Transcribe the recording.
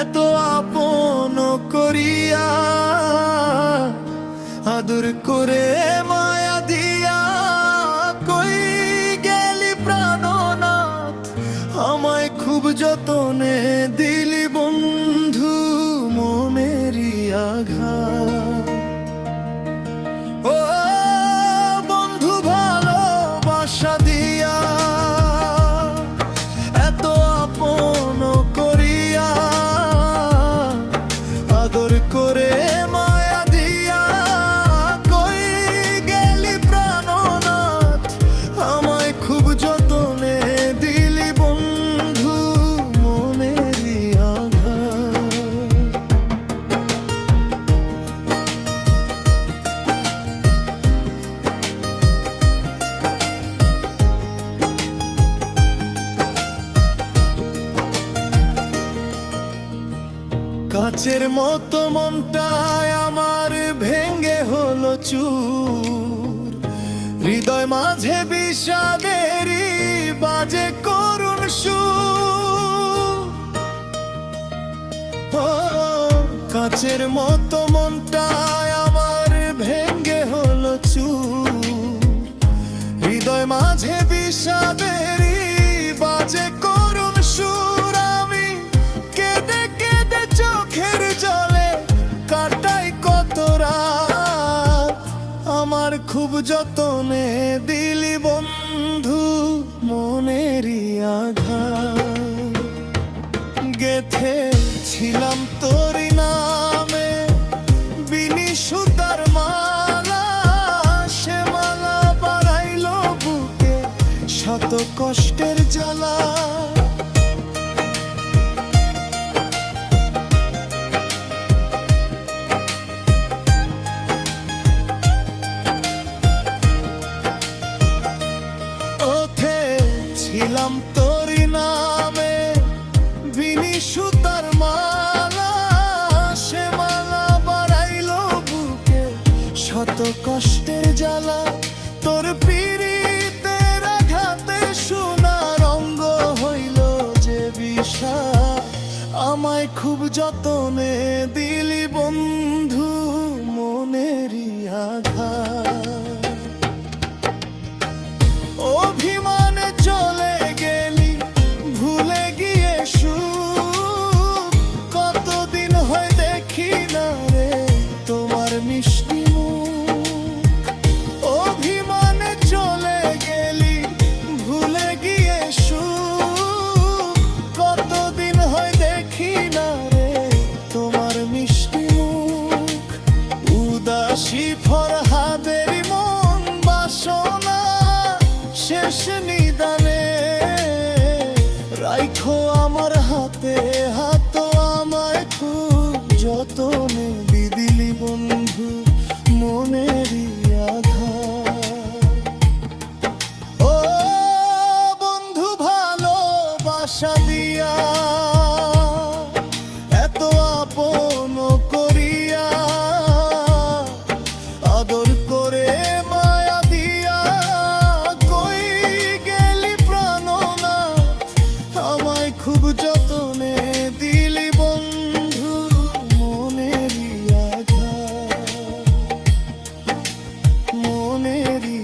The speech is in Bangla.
এত আপন করিয়া, আদর করে মায়া দিয়া, কই গেলি প্রাণনাথ, আমায় খুব যতনে দিলি বন্ধু মনেরই আঘাত। ও বন্ধু ভালোবাসা দিয়া, এত আপন করিয়া, আদর করে মায়া দিয়া, কই গেলি প্রাণনাথ, আমায় খুব যতনে দিলি বন্ধু মনেরই আঘাত। কাচের মতো মনটায় আমার ভেঙে হলো চুর, হৃদয় মাঝে বিষাদেরই বাজে করুণ সুর। ও কাচের মতো মনটায় আমার ভেঙে হলো চুর, হৃদয় মাঝে বিষাদেরই বাজে করুণ সুর। আমি কেঁদে কেঁদে চোখের জলে কাটাই কত রাত, আমার খুব যতনে দিলি বন্ধু মনেরই আঘাত। গেথে ছিলাম তোরই নামে বিনি সুতার মালা, সে মালা বাড়াইলো বুকে শত কষ্টের জ্বালা। ওঠে ছিলাম তোরই নামে বিনি সুতার মালা, সে মালা বাড়াইলো বুকে শত কষ্টের জ্বালা। তোর পীড়িতের আঘাতে সোনার অঙ্গ হইল যে বিষা, আমায় খুব যতনে দিলি বন্ধু মনেরই আঘাত। অভিমানে চলে গেলি ভুলে গিয়ে সুখ, কতদিন হয় দেখি না রে তোমার মিষ্টি মুখ। অভিমানে চলে গেলি ভুলে গিয়ে সুখ, কতদিন হয় দেখি না রে তোমার মিষ্টি মুখ। উদাসী ফরহাদের মন বাসনা শেষ নিদানে, রাইখো আমার হাতে হাত, আমায় খুব যতনে দিলি বন্ধু মনেরই আঘাত। ও বন্ধু ভালোবাসা দিয়া, এত আপন করিয়া, আদর করে মায়া দিয়া, কই গেলি প্রাণনাথ, আমায় খুব যতনে দিলি বন্ধু মনেরই আঘাত, মনেরই